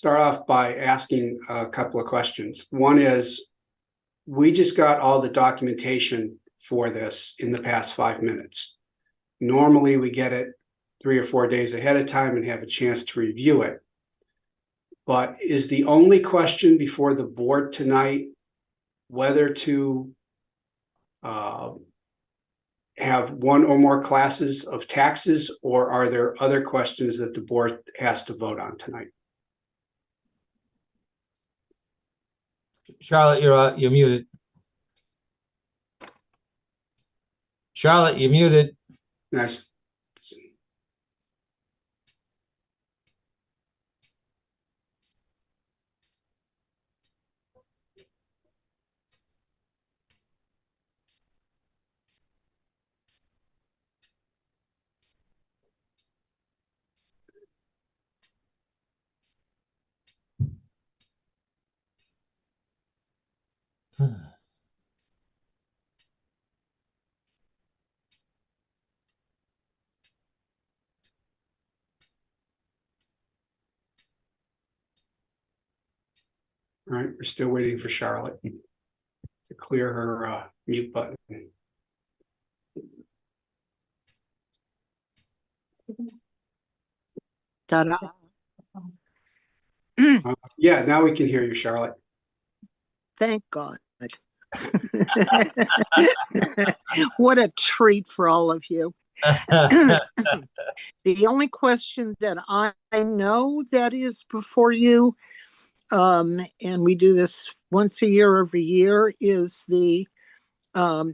start off by asking a couple of questions. One is, we just got all the documentation for this in the past 5 minutes. Normally, we get it 3 or 4 days ahead of time and have a chance to review it. But is the only question before the board tonight whether to have one or more classes of taxes, or are there other questions that the board has to vote on tonight? Charlotte, you're muted. Charlotte, you're muted. Nice. All right, we're still waiting for Charlotte to clear her mute button. Ta-da. Yeah, now we can hear you, Charlotte. Thank God. What a treat for all of you. The only question that I know that is before you, and we do this once a year, every year, is the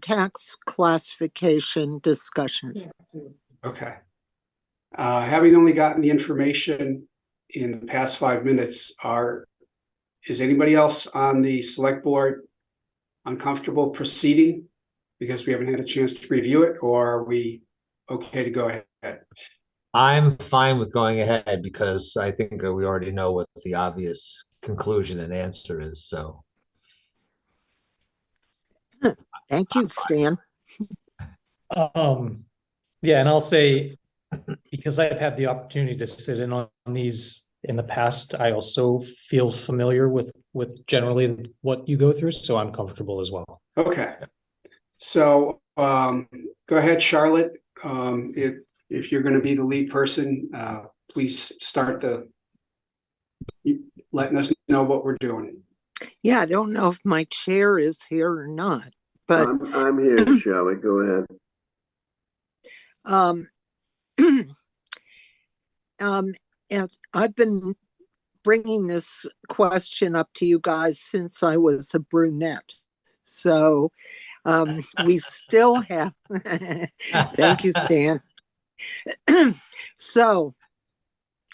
tax classification discussion. Okay. Having only gotten the information in the past 5 minutes, is anybody else on the select board uncomfortable proceeding because we haven't had a chance to review it, or are we okay to go ahead? I'm fine with going ahead because I think we already know what the obvious conclusion and answer is. So, thank you, Stan. Yeah, and I'll say, because I've had the opportunity to sit in on these in the past, I also feel familiar with generally what you go through, so I'm comfortable as well. Okay. So go ahead, Charlotte. If you're going to be the lead person, please start letting us know what we're doing. Yeah, I don't know if my chair is here or not, but I'm here, Charlotte. Go ahead. And I've been bringing this question up to you guys since I was a brunette. So we still have, thank you, Stan. So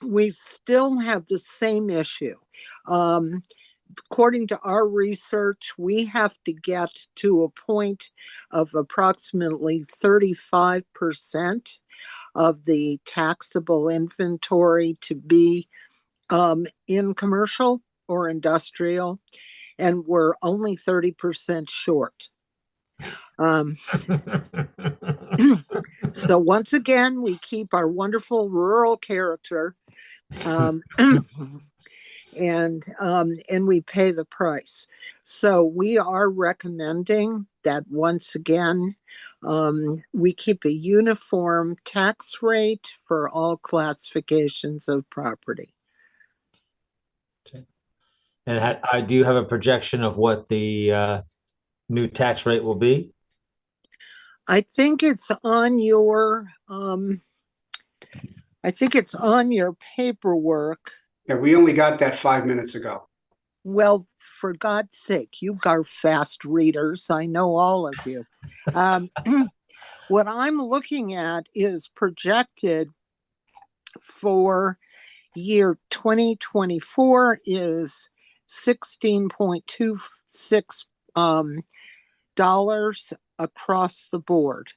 we still have the same issue. According to our research, we have to get to a point of approximately 35% of the taxable inventory to be in commercial or industrial, and we're only 30% short. So once again, we keep our wonderful rural character, and we pay the price. So we are recommending that once again, we keep a uniform tax rate for all classifications of property. and I do have a projection of what the new tax rate will be. I think it's on your paperwork. Yeah, we only got that 5 minutes ago. Well, for God's sake, you are fast readers. I know all of you. What I'm looking at is projected for year 2024 is $16.26 dollars across the board.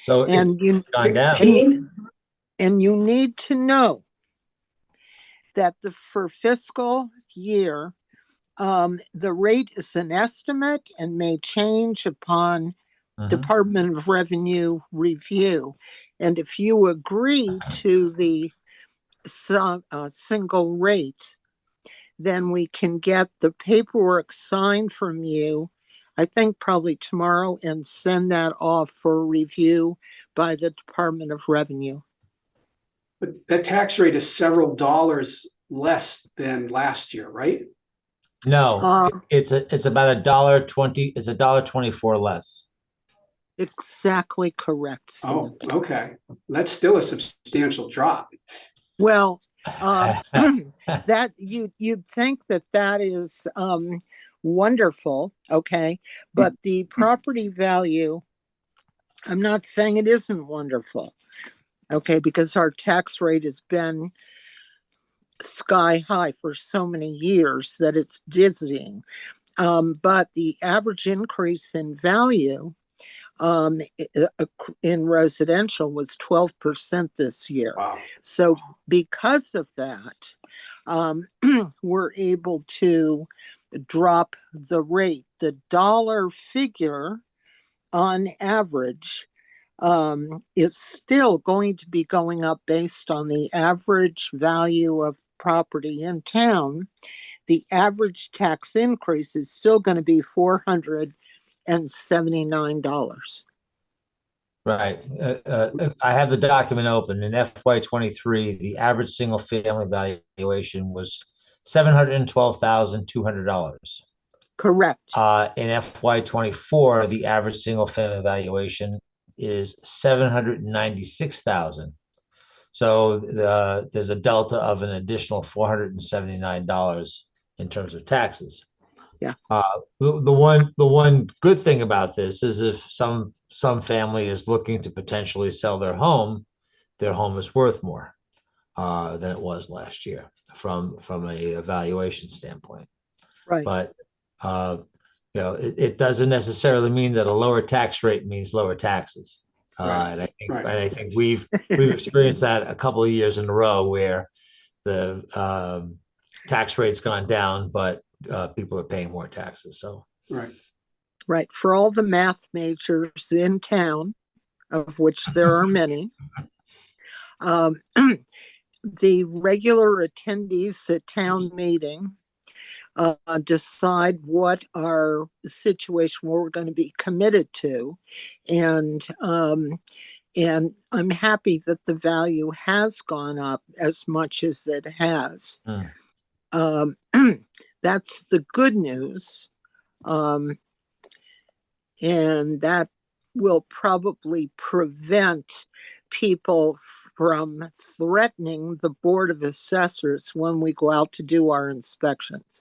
So And it's gone down. And you need to know that for fiscal year, the rate is an estimate and may change upon Department of Revenue review. And if you agree to the single rate, then we can get the paperwork signed from you, I think probably tomorrow, and send that off for review by the Department of Revenue. But that tax rate is several dollars less than last year, right? No, it's about $1.20, it's $1.24 less. Exactly correct, Oh, Steve. okay. That's still a substantial drop. Well, that you'd think that is wonderful, okay, but the property value, I'm not saying it isn't wonderful, okay, because our tax rate has been sky high for so many years that it's dizzying. But the average increase in value in residential was 12% this year. Wow. So because of that, we're able to drop the rate. The dollar figure on average is still going to be going up based on the average value of property in town. The average tax increase is still going to be $479. Right. I have the document open. In FY23, the average single family valuation was $712,200. Correct. In FY24, the average single family valuation is $796,000. So there's a delta of an additional $479 in terms of taxes. Yeah. The one good thing about this is if some family is looking to potentially sell their home is worth more than it was last year from a valuation standpoint. Right. But it doesn't necessarily mean that a lower tax rate means lower taxes. Right. And Right. I think we've experienced that a couple of years in a row where the tax rate's gone down, but people are paying more taxes. So Right. Right. For all the math majors in town, of which there are many, the regular attendees at town meeting decide what our situation we're going to be committed to, and I'm happy that the value has gone up as much as it has. That's the good news. And that will probably prevent people from threatening the Board of Assessors when we go out to do our inspections.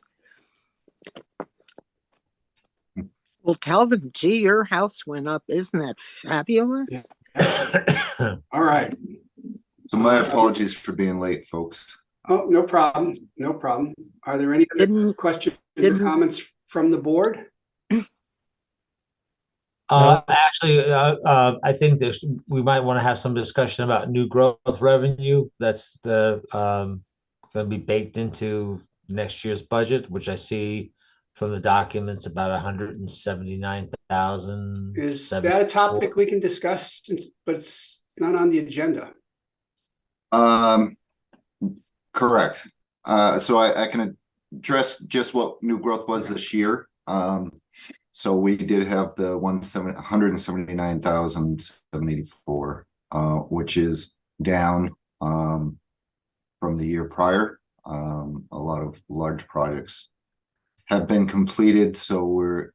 We'll tell them, gee, your house went up. Isn't that fabulous? Yeah. All right. So my apologies for being late, folks. Oh, no problem. No problem. Are there any other questions or comments from the board? Actually, I think we might want to have some discussion about new growth revenue. That's going to be baked into next year's budget, which I see from the documents about 179,000. Is that a topic we can discuss, but it's not on the agenda? Correct. So I can address just what new growth was this year. So we did have the 179,784, which is down from the year prior. A lot of large projects have been completed, so we're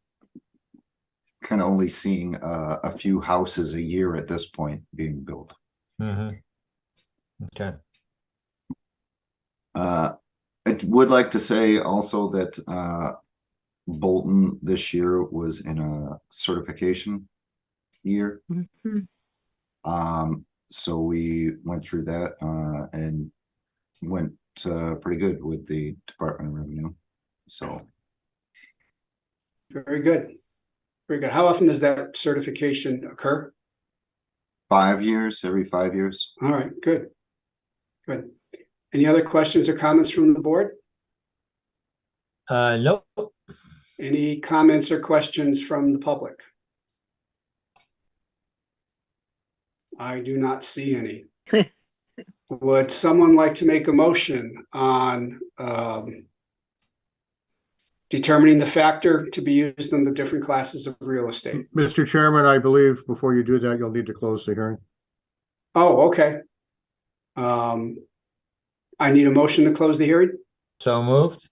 kind of only seeing a few houses a year at this point being built. Mm-hmm. Okay. I would like to say also that Bolton this year was in a certification year. Mm-hmm. So we went through that and went pretty good with the Department of Revenue. So very good. Very good. How often does that certification occur? 5 years, every 5 years. All right, good. Good. Any other questions or comments from the board? Nope. Any comments or questions from the public? I do not see any. Would someone like to make a motion on determining the factor to be used in the different classes of real estate? Mr. Chairman, I believe before you do that, you'll need to close the hearing. Oh, okay. I need a motion to close the hearing. So moved.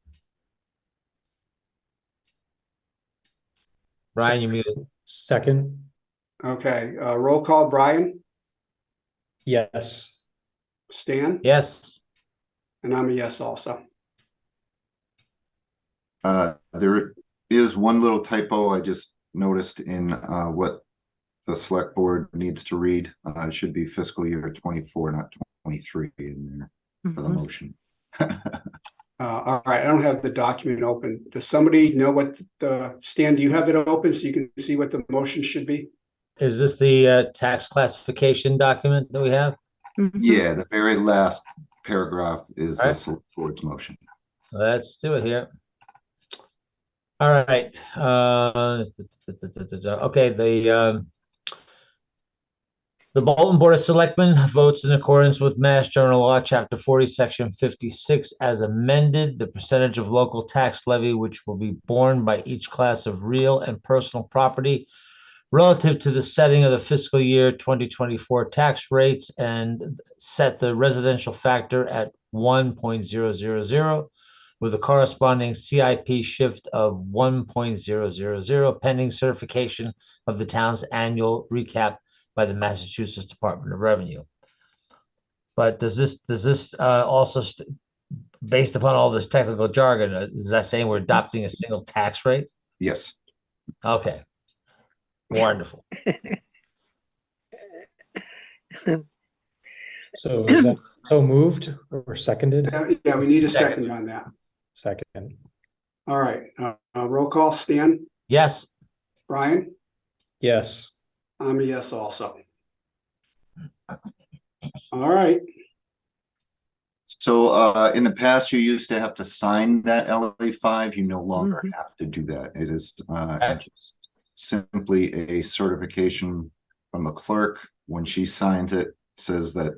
Brian, you muted. Second, Okay, roll call, Brian, yes. Stan, Yes. and I'm a yes also. There is one little typo I just noticed in what the select board needs to read. It should be fiscal year 24, not 23 in there for the Mhm. motion. All right, I don't have the document open. Does somebody know what Stan, do you have it open so you can see what the motion should be? Is this the tax classification document that we have? Mhm. Yeah, the very last paragraph is the Alright. select board's motion. Let's do it here. All right. Okay, the Bolton Board of Selectmen votes in accordance with Mass General Law, Chapter 40, Section 56, as amended, the percentage of local tax levy which will be borne by each class of real and personal property relative to the setting of the fiscal year 2024 tax rates, and set the residential factor at 1.000 with a corresponding CIP shift of 1.000 pending certification of the town's annual recap by the Massachusetts Department of Revenue. But does this also, based upon all this technical jargon, is that saying we're adopting a single tax rate? Yes. Okay. Wonderful. So is that so moved or seconded? Yeah, we need a Second. second on that. Second, All right, roll call, Stan, Yes. Brian, yes. I'm a yes also. All right, So in the past, you used to have to sign that LA5. You no longer Mhm. have to do that. It is Okay. just simply a certification from the clerk. When she signs it, says that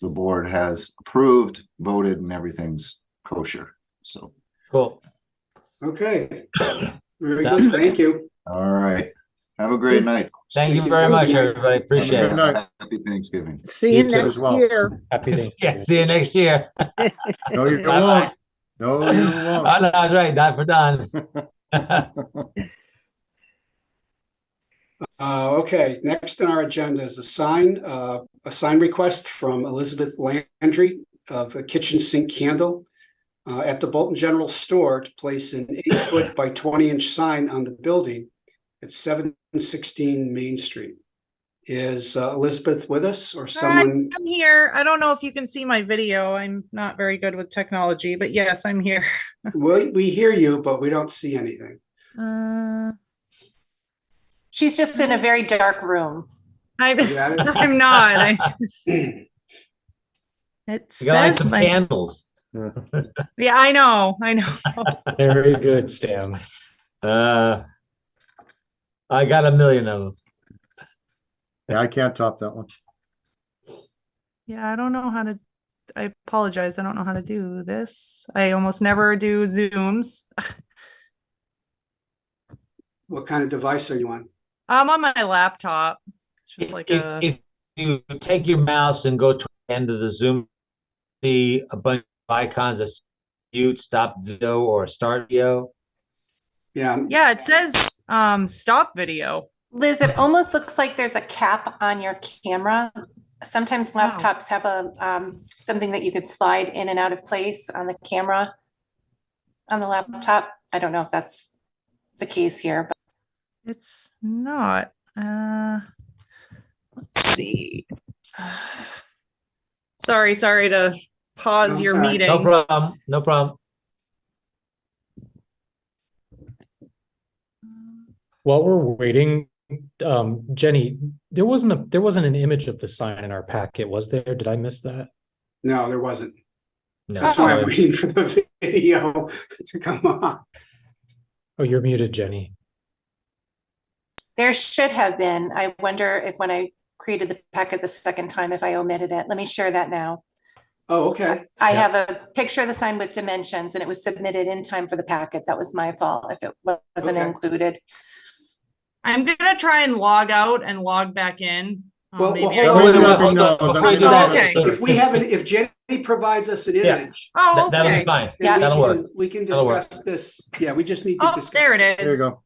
the board has approved, voted, and everything's kosher. So, Cool. okay. Very Sounds good, great. thank you. all right. Have a great night. Thank you Thank you. very much, Good night. everybody. Appreciate Good it. night. Happy Thanksgiving. See You you too as next well. year. Happy Yeah, Thanksgiving. see you next year. No, you Bye-bye. won't. No, you Oh, won't. no, that's right. Not for Don. Okay, next on our agenda is a sign request from Elizabeth Landry of a kitchen sink candle at the Bolton General Store to place an 8-foot by 20-inch sign on the building at 716 Main Street. Is Elizabeth with us or someone? I'm here. I don't know if you can see my video. I'm not very good with technology, but yes, I'm here. We hear you, but we don't see anything. She's just in a very dark room. I'm, Is that it? I'm not. It You got like says some my, candles. yeah, I know. Very good, Stan. I got a million of them. Yeah, I can't top that one. Yeah, I don't know how to, I apologize. I don't know how to do this. I almost never do Zooms. What kind of device are you on? I'm on my laptop. It's just like If you take your mouse and go to the end of the Zoom, see a bunch of icons that say mute, stop video, or start video. Yeah, yeah, it says stop video. Liz, it almost looks like there's a cap on your camera. Sometimes Wow. laptops have a something that you could slide in and out of place on the camera on the laptop. I don't know if that's the case here, but It's not. Let's see. Sorry to pause No, your it's all right. meeting. No problem. No problem. While we're waiting, Jenny, there wasn't an image of the sign in our packet, was there? Did I miss that? no, there wasn't. No, That's why I'm sorry. waiting for the video to come on. Oh, you're muted, Jenny. there should have been. I wonder if when I created the packet the second time, if I omitted it. Let me share that now. Oh, okay. I Yeah. have a picture of the sign with dimensions and it was submitted in time for the packet. That was my fault if it wasn't Okay. included. I'm gonna try and log out and log back in. Well, Maybe hold I on. can- Wait, Hold wait, no, Before you do Oh, that, okay. so If we have if Jenny provides us an Yeah. image, Oh, that'll be okay. fine. Yeah. then That'll work. we can That'll work. discuss this. Yeah, we just need to Oh, discuss. there it is. There you go.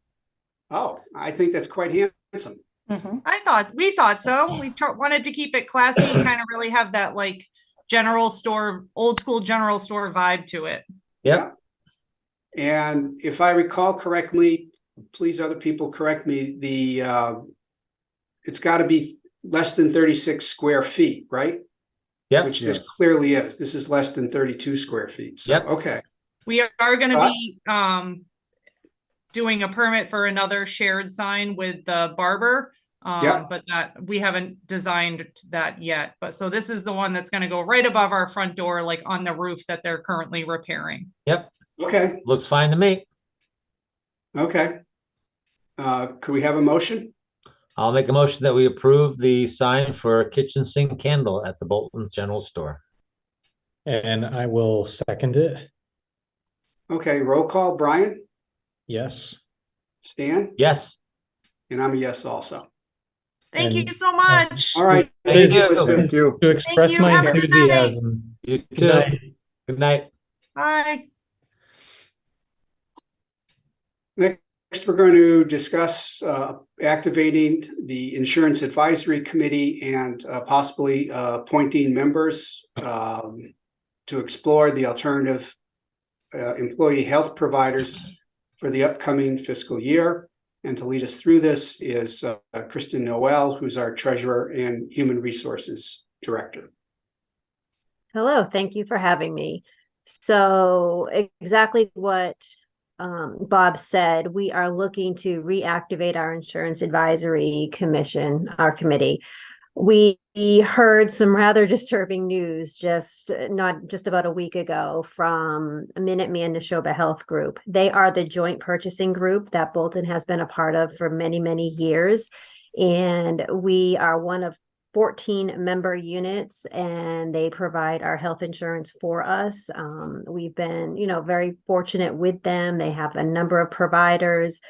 Oh, I think that's quite handsome. Mhm. We thought so. We wanted to keep it classy, kind of really have that like general store, old school general store vibe to it. Yep. And if I recall correctly, please other people correct me, it's got to be less than 36 square feet, right? Yep. Which this clearly is. This is less than 32 square feet. So, Yep. okay. We are going to So I- be doing a permit for another shared sign with the barber. Yeah. But that we haven't designed that yet. But so this is the one that's going to go right above our front door, like on the roof that they're currently repairing. Yep. Okay. Looks fine to me. Okay. Could we have a motion? I'll make a motion that we approve the sign for kitchen sink candle at the Bolton's General Store. And I will second it. Okay, roll call. Brian, Yes. Stan, Yes. and I'm a yes also. Thank you And- so much. All right. Thank you. It's been- Thank you. To express you. my Have a good night. enthusiasm. You Good too. night. Good night. Bye. Next, we're going to discuss activating the Insurance Advisory Committee and possibly appointing members to explore the alternative employee health providers for the upcoming fiscal year. And to lead us through this is Kristen Noel, who's our Treasurer and Human Resources Director. Hello, thank you for having me. So exactly what Bob said, we are looking to reactivate our Insurance Advisory Commission, our committee. We heard some rather disturbing news just about a week ago from Minuteman Neshoba Health Group. They are the joint purchasing group that Bolton has been a part of for many, many years. And we are one of 14 member units, and they provide our health insurance for us. We've been, very fortunate with them. They have a number of providers.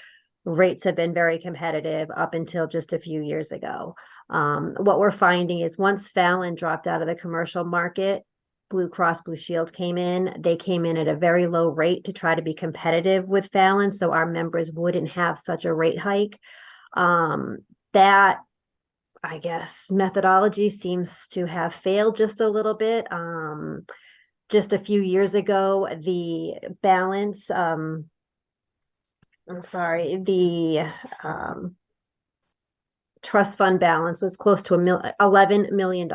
Rates have been very competitive up until just a few years ago. What we're finding is once Fallon dropped out of the commercial market, Blue Cross Blue Shield came in. They came in at a very low rate to try to be competitive with Fallon, so our members wouldn't have such a rate hike. That, I guess, methodology seems to have failed just a little bit. Just a few years ago, the balance, the trust fund balance was close to $11 million.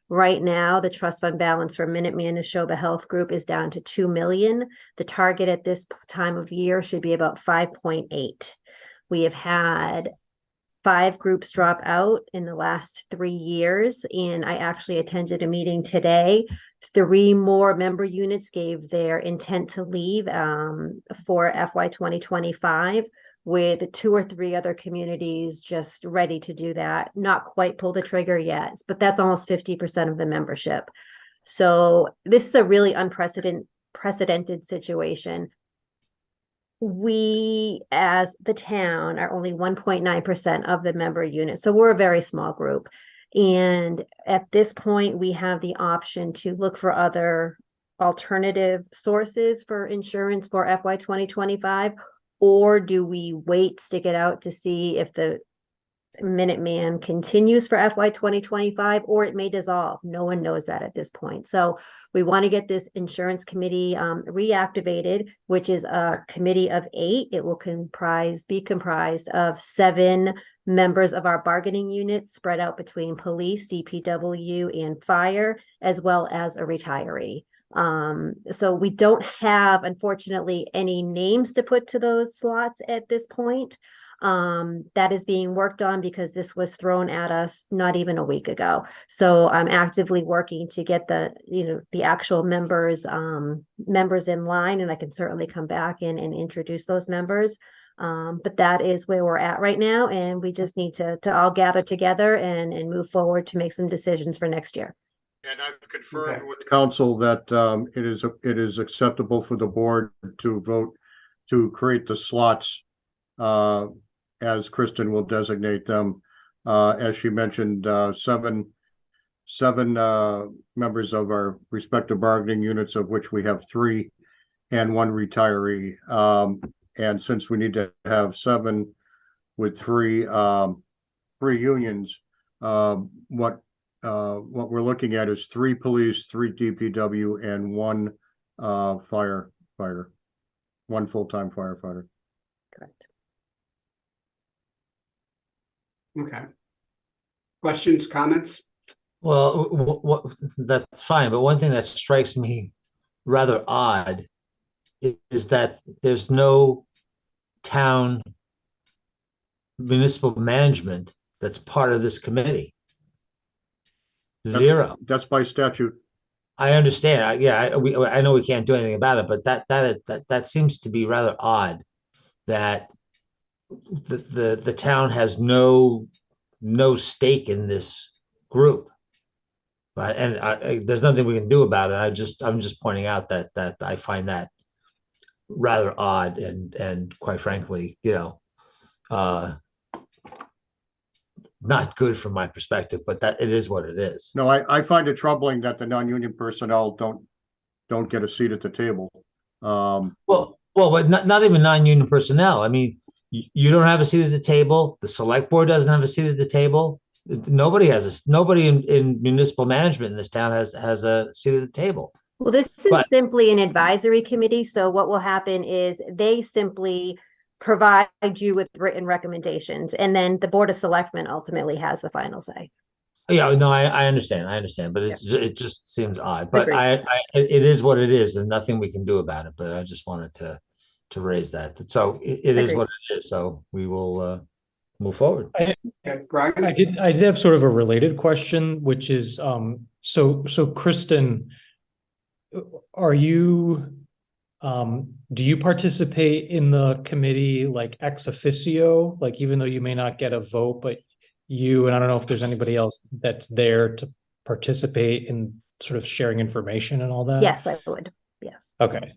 Right now, the trust fund balance for Minuteman Neshoba Health Group is down to $2 million. The target at this time of year should be about 5.8. We have had 5 groups drop out in the last 3 years, and I actually attended a meeting today. 3 more member units gave their intent to leave for FY 2025, with 2 or 3 other communities just ready to do that. Not quite pull the trigger yet, but that's almost 50% of the membership. So this is a really unprecedented situation. We, as the town, are only 1.9% of the member unit. So we're a very small group. And at this point, we have the option to look for other alternative sources for insurance for FY 2025, or do we wait, stick it out to see if the Minuteman continues for FY 2025, or it may dissolve. No one knows that at this point. So we want to get this insurance committee reactivated, which is a committee of 8. It will be comprised of 7 members of our bargaining units spread out between police, DPW, and fire, as well as a retiree. So we don't have, unfortunately, any names to put to those slots at this point. That is being worked on because this was thrown at us not even a week ago. So I'm actively working to get the actual members in line, and I can certainly come back and introduce those members. But that is where we're at right now, and we just need to all gather together and move forward to make some decisions for next year. And I've confirmed Okay. with council that it is acceptable for the board to vote to create the slots as Kristen will designate them. As she mentioned, seven members of our respective bargaining units, of which we have 3 and 1 retiree. And since we need to have 7 with 3 unions, what we're looking at is 3 police, 3 DPW, and 1 firefighter, 1 full-time firefighter. Correct. Okay. Questions, comments? Well, that's fine, but one thing that strikes me rather odd is that there's no town municipal management that's part of this committee. Zero. That's by statute. I understand. I know we can't do anything about it, but that seems to be rather odd that the town has no stake in this group. But there's nothing we can do about it. I'm just pointing out that I find that rather odd and quite frankly, not good from my perspective, but that it is what it is. No, I find it troubling that the non-union personnel don't get a seat at the table. Well, but not even non-union personnel. I mean, you don't have a seat at the table. The select board doesn't have a seat at the table. Nobody in municipal management in this town has a seat at the table. Well, this is simply an advisory committee. So what will happen is they simply provide you with written recommendations, and then the Board of Selectmen ultimately has the final say. Yeah, no, I understand, but it just seems odd. But Agreed. it is what it is, and nothing we can do about it. But I just wanted to raise that. So it is Agreed. what it is. So we will move forward. Okay, Brian? I did have sort of a related question, which is so Kristen, are you do you participate in the committee like ex officio, like even though you may not get a vote, but and I don't know if there's anybody else that's there to participate in sort of sharing information and all that? Yes, I would. Yes. Okay.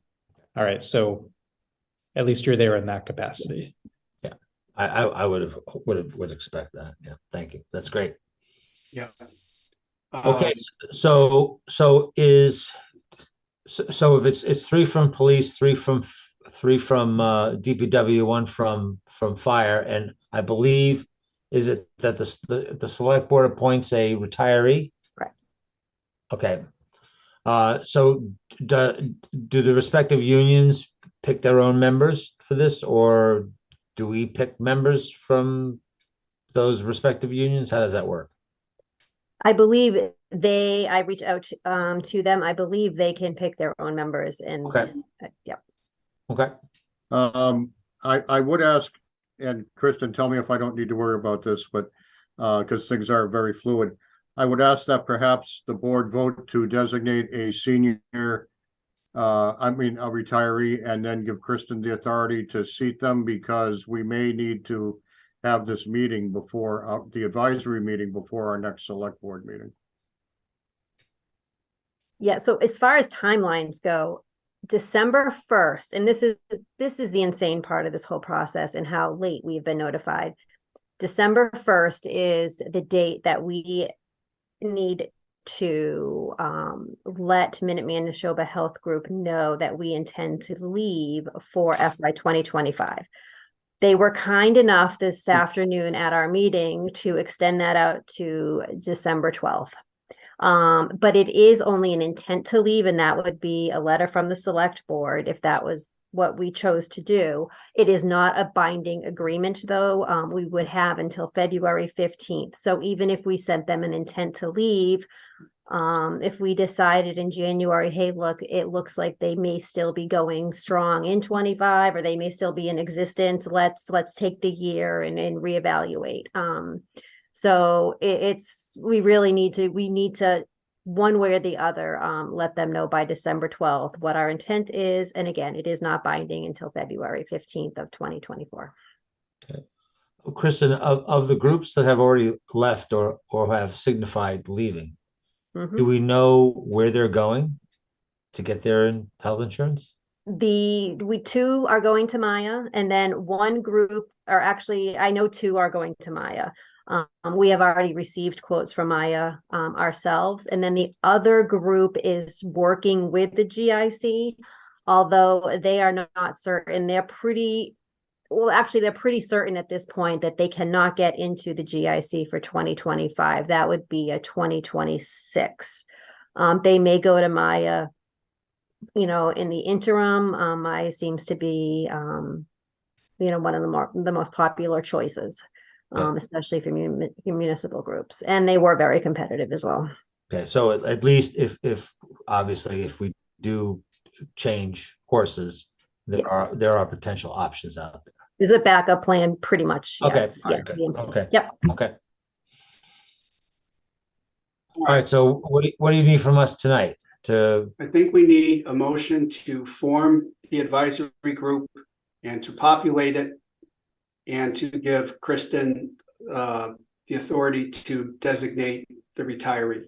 All right. So at least you're there in that capacity. Yeah, I would expect that. Yeah, thank you. That's great. Yeah. Okay, so if it's 3 from police, 3 from DPW, 1 from fire, and I believe, is it that the select board appoints a retiree? Correct. Okay. So do the respective unions pick their own members for this, or do we pick members from those respective unions? How does that work? I believe I reach out to them. I believe they can pick their own members and Okay. Yeah. Okay. I would ask, and Kristen, tell me if I don't need to worry about this, but because things are very fluid, I would ask that perhaps the board vote to designate a senior, a retiree, and then give Kristen the authority to seat them, because we may need to have this meeting before the advisory meeting before our next select board meeting. Yeah, so as far as timelines go, December 1st, and this is the insane part of this whole process and how late we've been notified. December 1st is the date that we need to let Minuteman Neshoba Health Group know that we intend to leave for FY 2025. They were kind enough this afternoon at our meeting to extend that out to December 12th. But it is only an intent to leave, and that would be a letter from the select board if that was what we chose to do. It is not a binding agreement, though. We would have until February 15th. So even if we sent them an intent to leave, if we decided in January, hey, look, it looks like they may still be going strong in 25, or they may still be in existence, let's take the year and reevaluate. So we need to one way or the other, let them know by December 12th what our intent is. And again, it is not binding until February 15th of 2024. Okay. Kristen, of the groups that have already left or have signified leaving, Mhm. Do we know where they're going to get their health insurance? We two are going to Maya, and then one group, or actually, I know two are going to Maya. We have already received quotes from Maya ourselves, and then the other group is working with the GIC, although they are not certain. They're pretty certain at this point that they cannot get into the GIC for 2025. That would be a 2026. They may go to Maya, in the interim. Maya seems to be, one of the most popular choices, especially for municipal groups, and they were very competitive as well. Okay, so at least if obviously if we do change horses, there are potential options out there. There's a backup plan, pretty much. Okay, Yes. all right, Yeah. good. to be in place. Okay. Yep. Okay. All right. So what do you need from us tonight to? I think we need a motion to form the advisory group and to populate it and to give Kristen the authority to designate the retiree.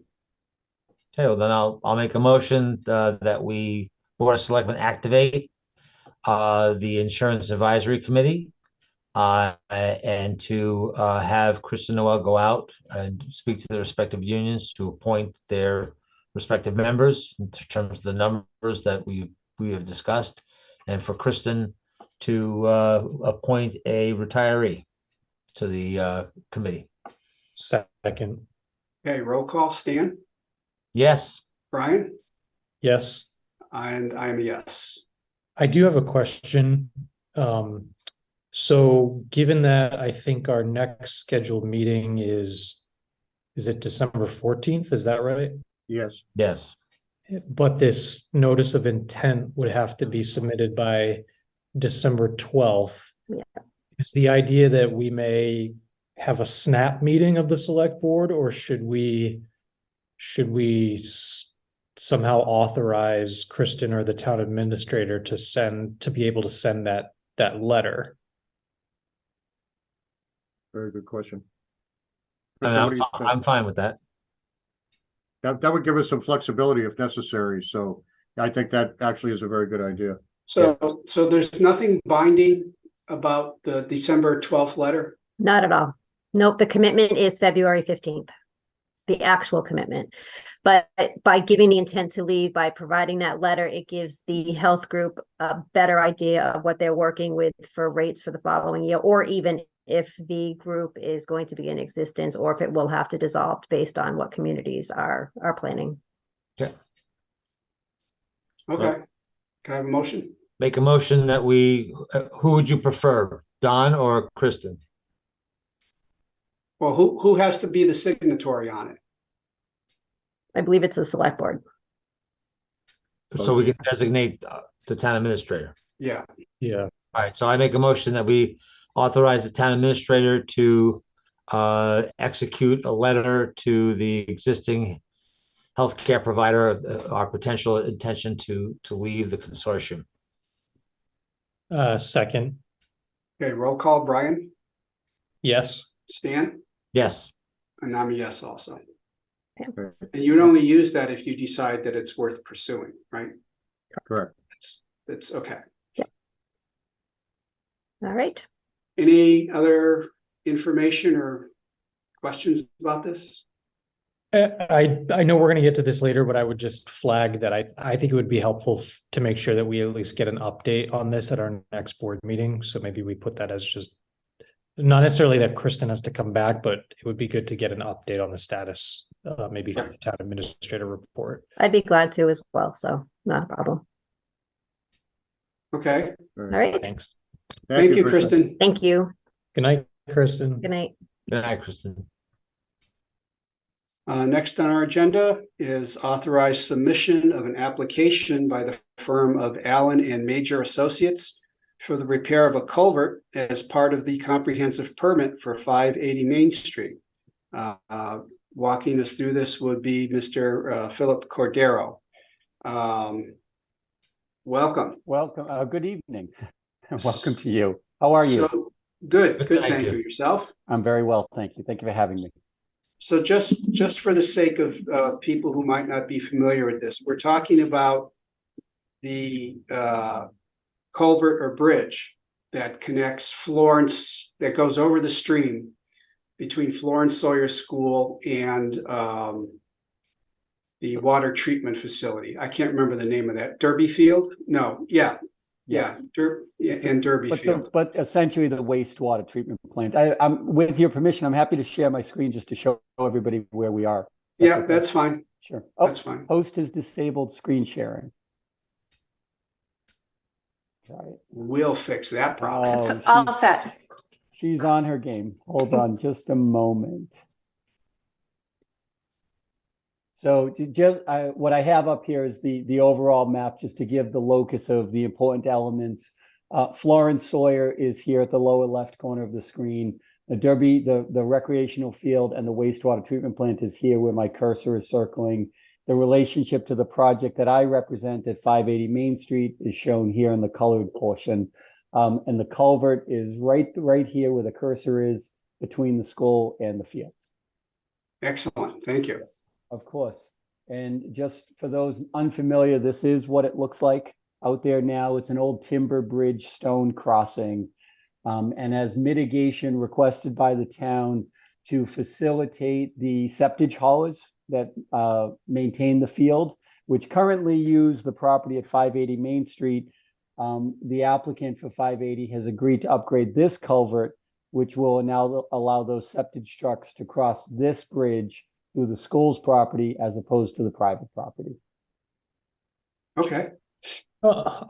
Okay, well then I'll make a motion that we Board of Selectmen activate the Insurance Advisory Committee and to have Kristen Noel go out and speak to the respective unions to appoint their respective members in terms of the numbers that we have discussed, and for Kristen to appoint a retiree to the committee. Second, Okay, roll call, Stan, Yes. Brian, yes. and I'm a yes. I do have a question. So given that I think our next scheduled meeting is it December 14th? Is that right? Yes. Yes. But this notice of intent would have to be submitted by December 12th. Yeah. Is the idea that we may have a snap meeting of the select board, or should we somehow authorize Kristen or the town administrator to be able to send that letter? Very good question. I Kristen, what mean, do you think? I'm fine with that. That would give us some flexibility if necessary, so I think that actually is a very good idea. So there's nothing binding about the December 12th letter? Not at all. Nope. The commitment is February 15th, the actual commitment. But by giving the intent to leave, by providing that letter, it gives the health group a better idea of what they're working with for rates for the following year, or even if the group is going to be in existence, or if it will have to dissolve based on what communities are planning. Okay. Okay. Can I have a motion? Make a motion that we, who would you prefer, Don or Kristen? Well, who has to be the signatory on it? I believe it's a select board. So we can designate the town administrator. Yeah. Yeah. All right, so I make a motion that we authorize the town administrator to execute a letter to the existing healthcare provider, our potential intention to leave the consortium. Second, Okay, roll call, Brian, yes. Stan, Yes. and I'm a yes also. Okay. And you'd only use that if you decide that it's worth pursuing, right? Correct. That's okay. All right. Any other information or questions about this? I know we're going to get to this later, but I would just flag that I think it would be helpful to make sure that we at least get an update on this at our next board meeting. So maybe we put that as just not necessarily that Kristen has to come back, but it would be good to get an update on the status, maybe from the town administrator report. I'd be glad to as well. So not a problem. Okay, All right. Thanks. thank you, Kristen. Thank you. Good night, Kristen. Good night. Good night, Kristen. Next on our agenda is authorized submission of an application by the firm of Allen and Major Associates for the repair of a culvert as part of the comprehensive permit for 580 Main Street. Walking us through this would be Mr. Philip Cordero. Welcome. Welcome. Good evening. Welcome to you. How are you? So, good, Good, thank you. Yourself? I'm very well, thank you. Thank you for having me. So just for the sake of people who might not be familiar with this, we're talking about the culvert or bridge that connects Florence, that goes over the stream between Florence Sawyer School and the water treatment facility. I can't remember the name of that. Derby Field? No, yeah. Yes. And Derby Field. But essentially the wastewater treatment plant. I'm with your permission, I'm happy to share my screen just to show everybody where we are. Yeah, okay. that's fine. Sure. That's fine. Host has disabled screen sharing. Try it. We'll fix that problem. It's Oh, all set. she's on her game. Hold on just a moment. So just what I have up here is the overall map, just to give the locus of the important elements. Florence Sawyer is here at the lower left corner of the screen. The Derby, the recreational field and the wastewater treatment plant is here where my cursor is circling. The relationship to the project that I represent at 580 Main Street is shown here in the colored portion. And the culvert is right here where the cursor is between the school and the field. Excellent. Thank you. Of course. And just for those unfamiliar, this is what it looks like out there now. It's an old timber bridge stone crossing. And as mitigation requested by the town to facilitate the septage haulers that maintain the field, which currently use the property at 580 Main Street, the applicant for 580 has agreed to upgrade this culvert, which will now allow those septage trucks to cross this bridge through the school's property as opposed to the private property. Okay.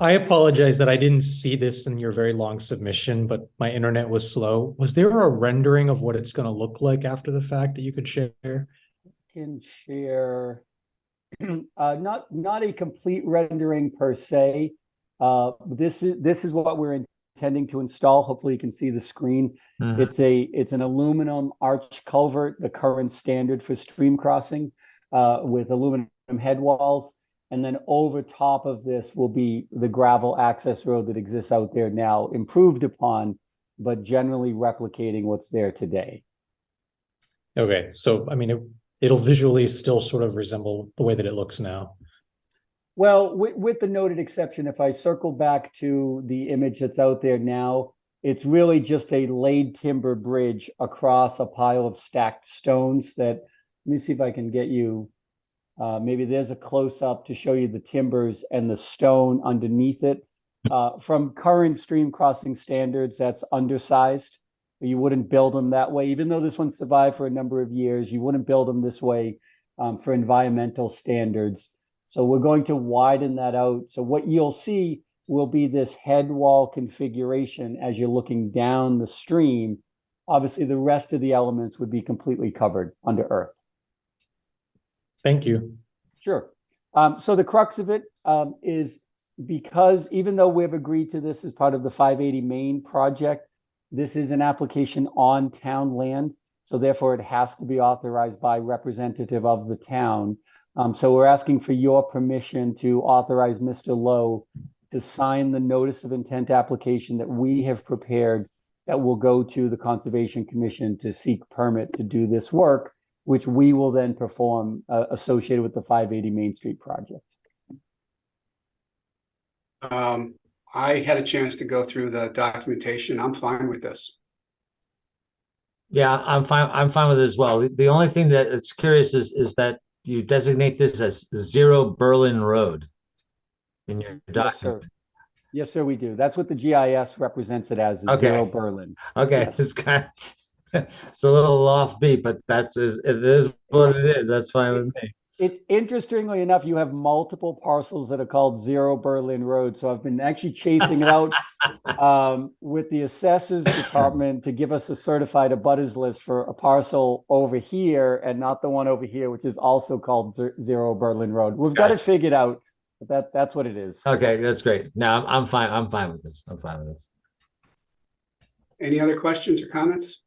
I apologize that I didn't see this in your very long submission, but my internet was slow. Was there a rendering of what it's going to look like after the fact that you could share? Can share not a complete rendering per se. This is what we're intending to install. Hopefully you can see the screen. Mhm. It's an aluminum arch culvert, the current standard for stream crossing, with aluminum head walls. And then over top of this will be the gravel access road that exists out there now, improved upon, but generally replicating what's there today. Okay, so I mean, it'll visually still sort of resemble the way that it looks now. Well, with the noted exception, if I circle back to the image that's out there now, it's really just a laid timber bridge across a pile of stacked stones that, let me see if I can get you, maybe there's a close-up to show you the timbers and the stone underneath it. From current stream crossing standards, that's undersized. You wouldn't build them that way. Even though this one survived for a number of years, you wouldn't build them this way for environmental standards. So we're going to widen that out. So what you'll see will be this head wall configuration as you're looking down the stream. Obviously, the rest of the elements would be completely covered under earth. Thank you. Sure. So the crux of it is because even though we've agreed to this as part of the 580 Main project, this is an application on town land. So therefore, it has to be authorized by representative of the town. So we're asking for your permission to authorize Mr. Lowe to sign the notice of intent application that we have prepared that will go to the Conservation Commission to seek permit to do this work, which we will then perform associated with the 580 Main Street project. I had a chance to go through the documentation. I'm fine with this. Yeah, I'm fine. I'm fine with it as well. The only thing that it's curious is that you designate this as 0 Berlin Road in your document. Yes, sir, we do. That's what the GIS represents it as, Okay. 0 Berlin. Okay, Yes. it's kind of, it's a little offbeat, but if it is what it is, that's fine with me. It's interestingly enough, you have multiple parcels that are called 0 Berlin Road. So I've been actually chasing it out with the assessors department to give us a certified abutters list for a parcel over here and not the one over here, which is also called 0 Berlin Road. We've got it figured out, but that's what it is. Okay, that's great. No, I'm fine. I'm fine with this. I'm fine with this. Any other questions or comments?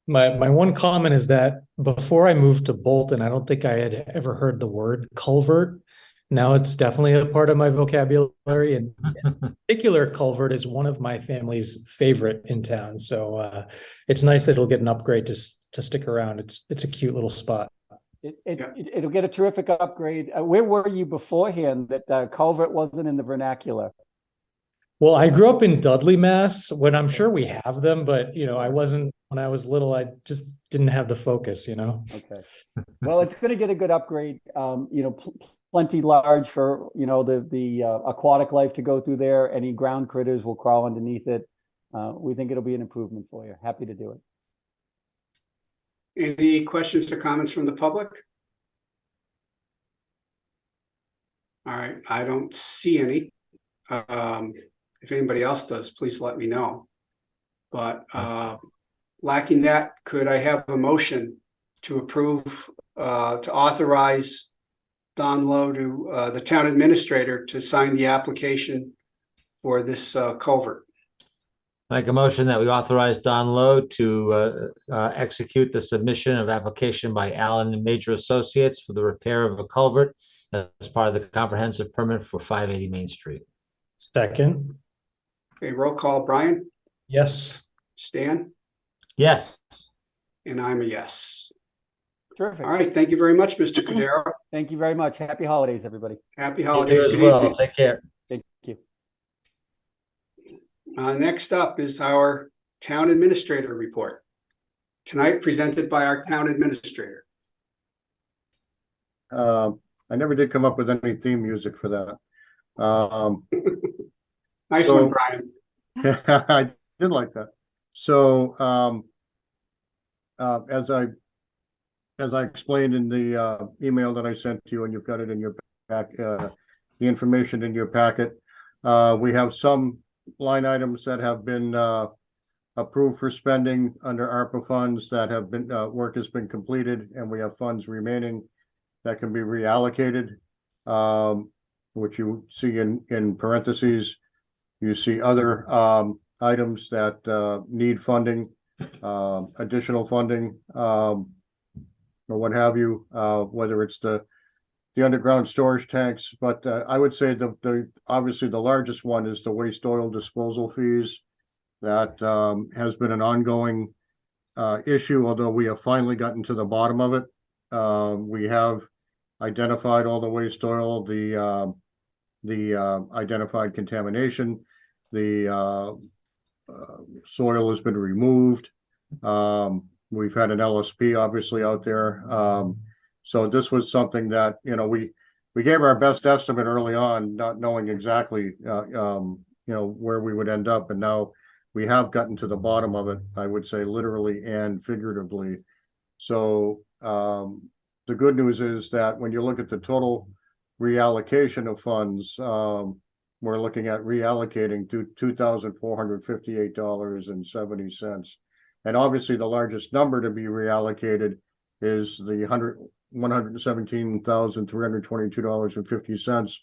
My one comment is that before I moved to Bolton, I don't think I had ever heard the word culvert. Now it's definitely a part of my vocabulary, and this particular culvert is one of my family's favorite in town. So it's nice that it'll get an upgrade to stick around. It's a cute little spot. It'll get a terrific upgrade. Where were you beforehand that culvert wasn't in the vernacular? Well, I grew up in Dudley, Mass, when I'm sure we have them, but I wasn't, when I was little, I just didn't have the focus, Okay. Well, it's going to get a good upgrade. Plenty large for, the aquatic life to go through there. Any ground critters will crawl underneath it. We think it'll be an improvement for you. Happy to do it. Any questions or comments from the public? All right, I don't see any. If anybody else does, please let me know. But lacking that, could I have a motion to approve, to authorize Don Lowe to the town administrator to sign the application for this culvert? Make a motion that we authorize Don Lowe to execute the submission of application by Allen Major Associates for the repair of a culvert as part of the comprehensive permit for 580 Main Street. Second. Okay, roll call. Brian? Yes. Stan? Yes. And I'm a yes. Terrific. All right, thank you very much, Mr. Cudero. Thank you very much. Happy holidays, everybody. Happy You holidays. as Good well. evening. Take care. Thank you. Next up is our town administrator report. Tonight presented by our town administrator. I never did come up with any theme music for that. Nice one, Brian. I did like that. So, as I explained in the email that I sent to you, and you've got it in your pack, the information in your packet, we have some line items that have been approved for spending under ARPA funds that have been work has been completed, and we have funds remaining that can be reallocated, which you see in parentheses. You see other items that need funding, additional funding, or what have you, whether it's the underground storage tanks. But I would say the obviously the largest one is the waste oil disposal fees. That has been an ongoing issue, although we have finally gotten to the bottom of it. We have identified all the waste oil, the identified contamination, the soil has been removed. We've had an LSP obviously out there. So this was something that, we gave our best estimate early on, not knowing exactly, where we would end up. And now we have gotten to the bottom of it, I would say literally and figuratively. So the good news is that when you look at the total reallocation of funds, we're looking at reallocating to $2,458.70. And obviously the largest number to be reallocated is the $117,322.50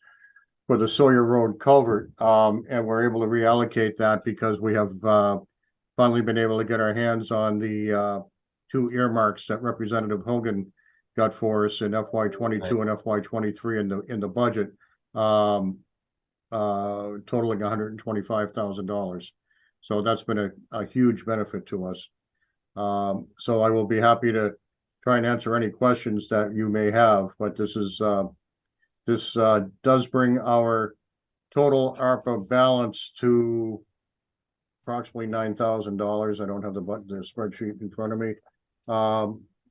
for the Sawyer Road culvert. And we're able to reallocate that because we have finally been able to get our hands on the two earmarks that Representative Hogan got for us in FY22 and FY23 in the budget, totaling $125,000. So that's been a huge benefit to us. So I will be happy to try and answer any questions that you may have, but this does bring our total ARPA balance to approximately $9,000. I don't have the spreadsheet in front of me,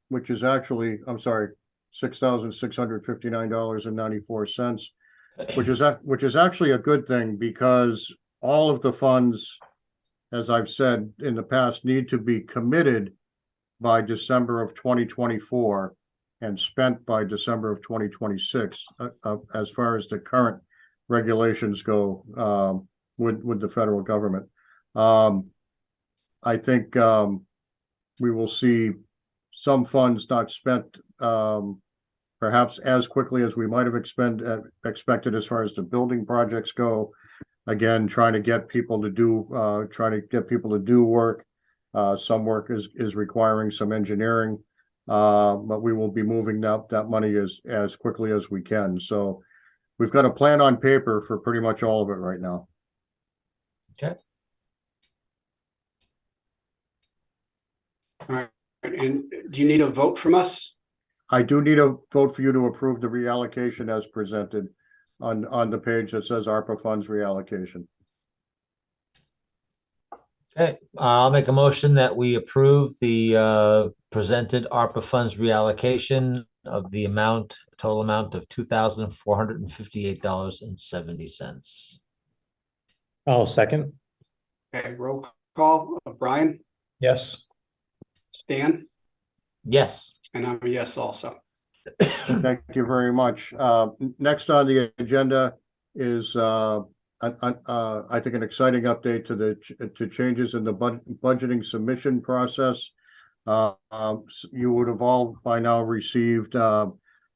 which is actually, I'm sorry, $6,659.94, which is actually a good thing, because all of the funds, as I've said in the past, need to be committed by December of 2024 and spent by December of 2026, as far as the current regulations go, with the federal government. I think we will see some funds not spent perhaps as quickly as we might have expected as far as the building projects go. Again, trying to get people to do work. Some work is requiring some engineering, but we will be moving that money as quickly as we can. So we've got a plan on paper for pretty much all of it right now. Okay. All right. And do you need a vote from us? I do need a vote for you to approve the reallocation as presented on the page that says ARPA funds reallocation. Okay, I'll make a motion that we approve the presented ARPA funds reallocation of the total amount of $2,458.70. I'll second. Okay, roll call. Brian, Yes. Stan, Yes. and I'm a yes also. Thank you very much. Next on the agenda is I think an exciting update to changes in the budgeting submission process. You would have all by now received a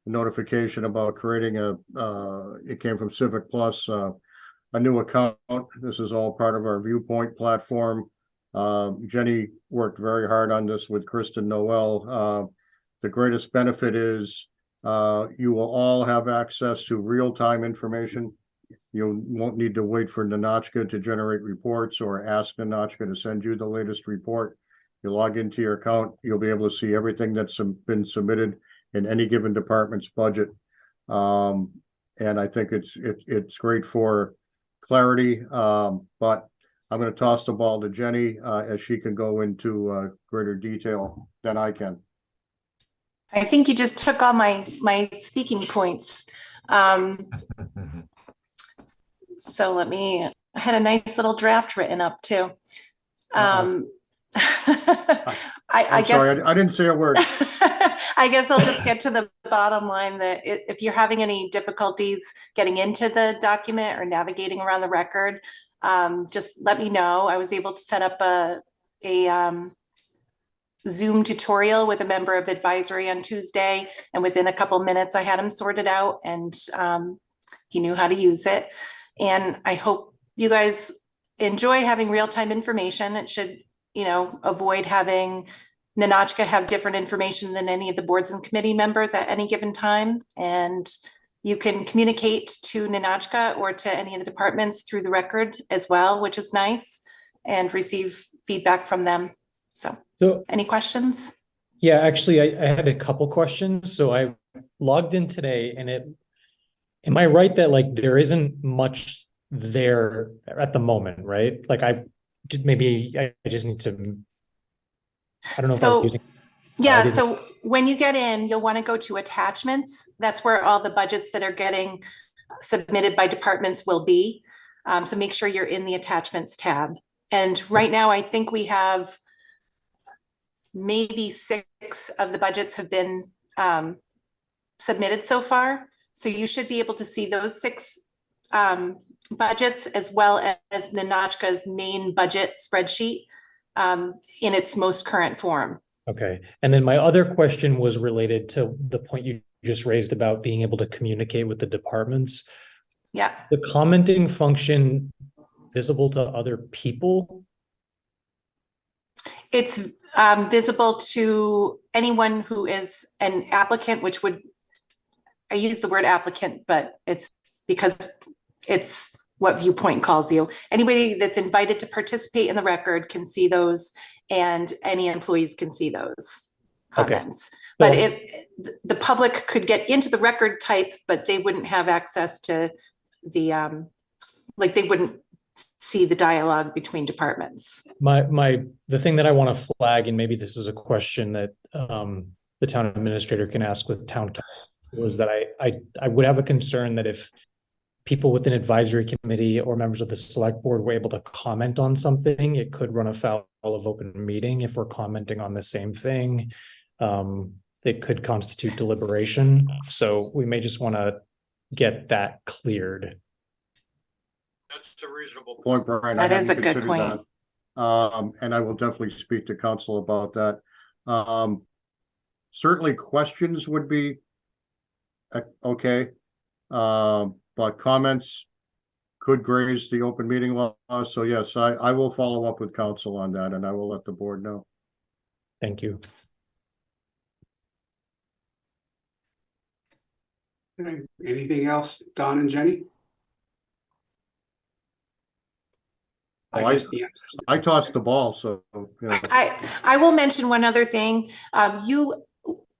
notification about creating it came from Civic Plus, a new account. This is all part of our Viewpoint platform. Jenny worked very hard on this with Kristen Noel. The greatest benefit is you will all have access to real-time information. You won't need to wait for Ninotchka to generate reports or ask Ninotchka to send you the latest report. You log into your account, you'll be able to see everything that's been submitted in any given department's budget. And I think it's great for clarity, but I'm going to toss the ball to Jenny as she can go into greater detail than I can. I think you just took all my speaking points. So I had a nice little draft written up too. I guess sorry, I didn't say a word. I guess I'll just get to the bottom line that if you're having any difficulties getting into the document or navigating around the record, just let me know. I was able to set up a Zoom tutorial with a member of advisory on Tuesday, and within a couple minutes I had him sorted out, and he knew how to use it. And I hope you guys enjoy having real-time information. It should, avoid having Ninotchka have different information than any of the boards and committee members at any given time. And you can communicate to Ninotchka or to any of the departments through the record as well, which is nice, and receive feedback from them. So any questions? Yeah, actually, I had a couple questions. So I logged in today, and am I right that there isn't much there at the moment, right? I just need to, I don't know if I was using. Yeah, so when you get in, you'll want to go to attachments. That's where all the budgets that are getting submitted by departments will be. So make sure you're in the attachments tab. And right now, I think we have maybe 6 of the budgets have been submitted so far. So you should be able to see those 6 budgets, as well as Ninotchka's main budget spreadsheet in its most current form. Okay. And then my other question was related to the point you just raised about being able to communicate with the departments. Yeah. The commenting function visible to other people? It's visible to anyone who is an applicant, which would, I use the word applicant, but it's because it's what Viewpoint calls you. Anybody that's invited to participate in the record can see those, and any employees can see those comments. Okay. But the public could get into the record type, but they wouldn't have access to the, they wouldn't see the dialogue between departments. The thing that I want to flag, and maybe this is a question that the town administrator can ask with town council, was that I would have a concern that if people with an advisory committee or members of the select board were able to comment on something, it could run afoul of open meeting. If we're commenting on the same thing, it could constitute deliberation. So we may just want to get that cleared. That's a reasonable point, Brian. That is a good point. And I will definitely speak to council about that. Certainly questions would be okay. But comments could graze the open meeting law. So yes, I will follow up with council on that, and I will let the board know. Thank you. Okay. Anything else, Don and Jenny? I Oh, guess the answer is I tossed the ball, so, you know, I will mention one other thing. You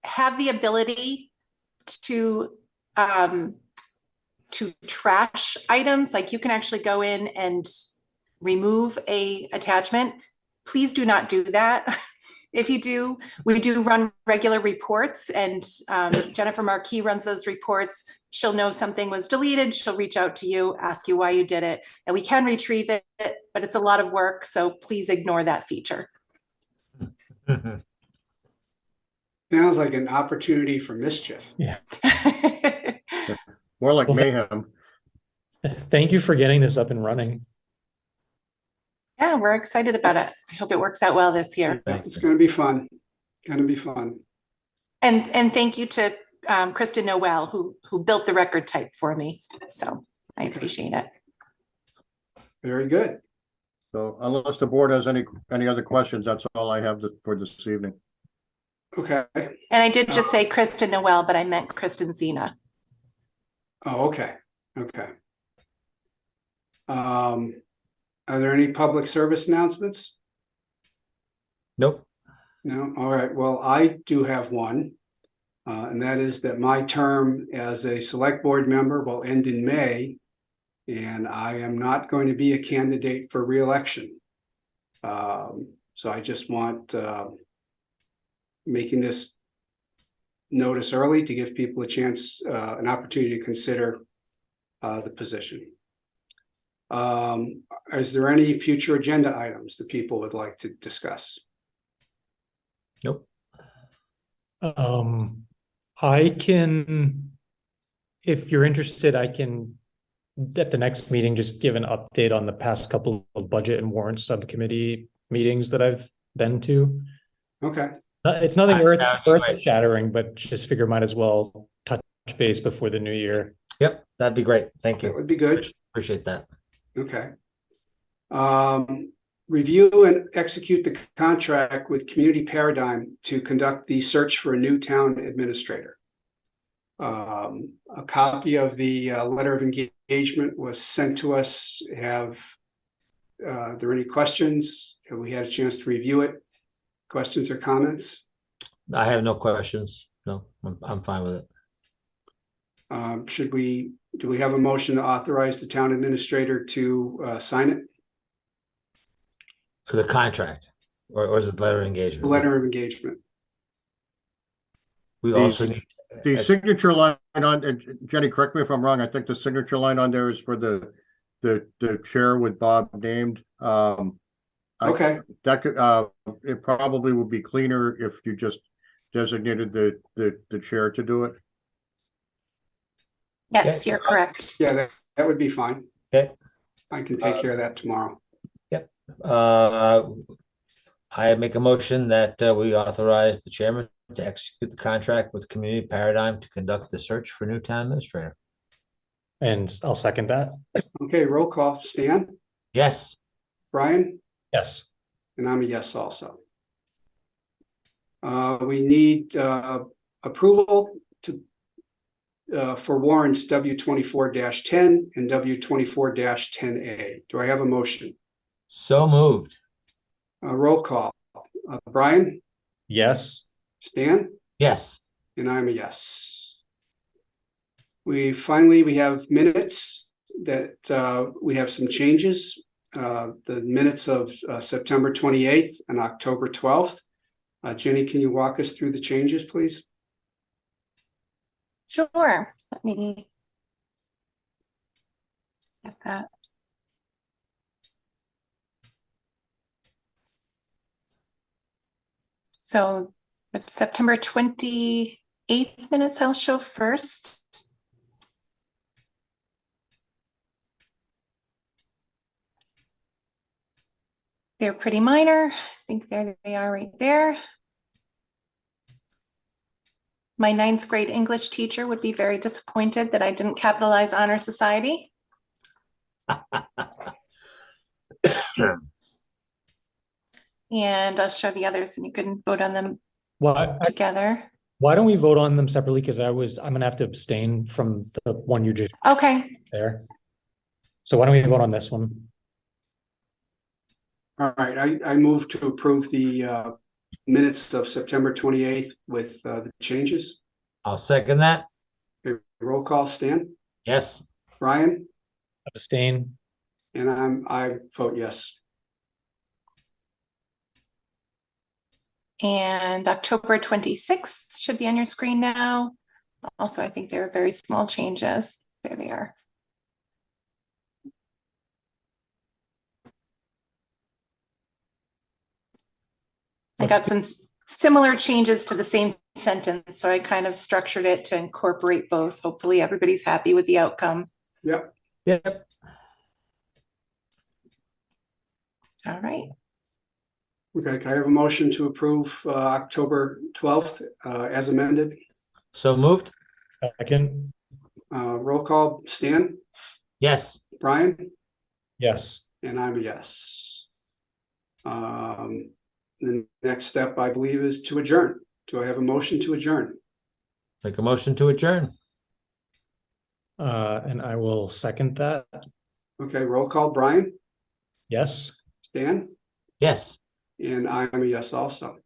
have the ability to trash items, like you can actually go in and remove a attachment. Please do not do that. If you do, we do run regular reports, and Jennifer Marquis runs those reports. She'll know something was deleted. She'll reach out to you, ask you why you did it, and we can retrieve it, but it's a lot of work. So please ignore that feature. sounds like an opportunity for mischief. Yeah. more like Well, mayhem. Thank you for getting this up and running. Yeah, we're excited about it. I hope it works out well this year. Yeah, it's going to be fun. Going to be fun. And thank you to Kristen Noel, who built the record type for me. So I appreciate it. Very good. So unless the board has any other questions, that's all I have for this evening. Okay. And I did just say Kristen Noel, but I meant Kristen Zena. Oh, okay. Okay. Are there any public service announcements? Nope. No? All right. Well, I do have one. And that is that my term as a select board member will end in May, and I am not going to be a candidate for reelection. So I just want making this notice early to give people a chance, an opportunity to consider the position. Is there any future agenda items that people would like to discuss? Nope. I can, if you're interested, I can at the next meeting just give an update on the past couple of budget and warrant subcommittee meetings that I've been to. Okay. It's nothing That'd be great. earth shattering, but just figure might as well touch base before the new year. Yep, that'd be great. Thank That you. would be good. Appreciate that. Okay. Review and execute the contract with Community Paradigm to conduct the search for a new town administrator. A copy of the letter of engagement was sent to us. Are there any questions? Have we had a chance to review it? Questions or comments? I have no questions. No, I'm fine with it. Do we have a motion to authorize the town administrator to sign it? For the contract, or is it letter of engagement? The letter of engagement. We also need. The signature line on, Jenny, correct me if I'm wrong, I think the signature line on there is for the chair with Bob named. Okay. That could, it probably would be cleaner if you just designated the chair to do it. Yes, Okay. you're correct. Yeah, that would be fine. Okay. I can take care of that tomorrow. I make a motion that we authorize the chairman to execute the contract with Community Paradigm to conduct the search for new town administrator. And I'll second that. Okay, roll call. Stan? Yes. Brian? Yes. And I'm a yes also. We need approval for warrants W24-10 and W24-10A. Do I have a motion? So moved. Roll call. Brian? Yes. Stan? Yes. And I'm a yes. We have minutes that we have some changes. The minutes of September 28th and October 12th. Jenny, can you walk us through the changes, please? Sure. Let me get that. So it's September 28th minutes I'll show first. They're pretty minor. I think there they are right there. My 9th grade English teacher would be very disappointed that I didn't capitalize Honor Society. And I'll show the others and you can vote on them together. Why don't we vote on them separately? Because I'm gonna have to abstain from the one you just Okay. there. So why don't we vote on this one? All right, I move to approve the minutes of September 28th with the changes. I'll second that. Okay, roll call, Stan, Yes. Brian, Abstain. and I vote yes. And October 26th should be on your screen now. Also, I think there are very small changes. There they are. I got some similar changes to the same sentence, so I kind of structured it to incorporate both. Hopefully everybody's happy with the outcome. Yep. Yep. All right. Okay, can I have a motion to approve October 12th as amended? So moved? Second. Roll call, Stan, Yes. Brian, Yes. and I'm a yes. The next step, I believe, is to adjourn. Do I have a motion to adjourn? Make a motion to adjourn. And I will second that. Okay, roll call, Brian, Yes. Stan, Yes. and I'm a yes also.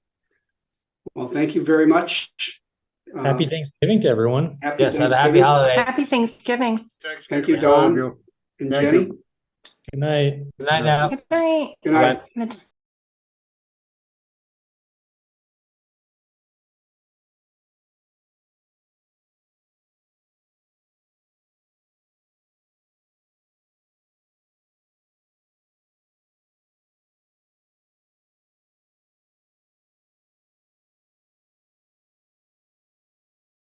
Well, thank you very much. Happy Thanksgiving to everyone. Happy Yes. Have a happy Thanksgiving. holiday. Happy Thanksgiving. Thank you, All of Don you. and Thank Jenny. you. Good night. Good night now. Good night. Good night. The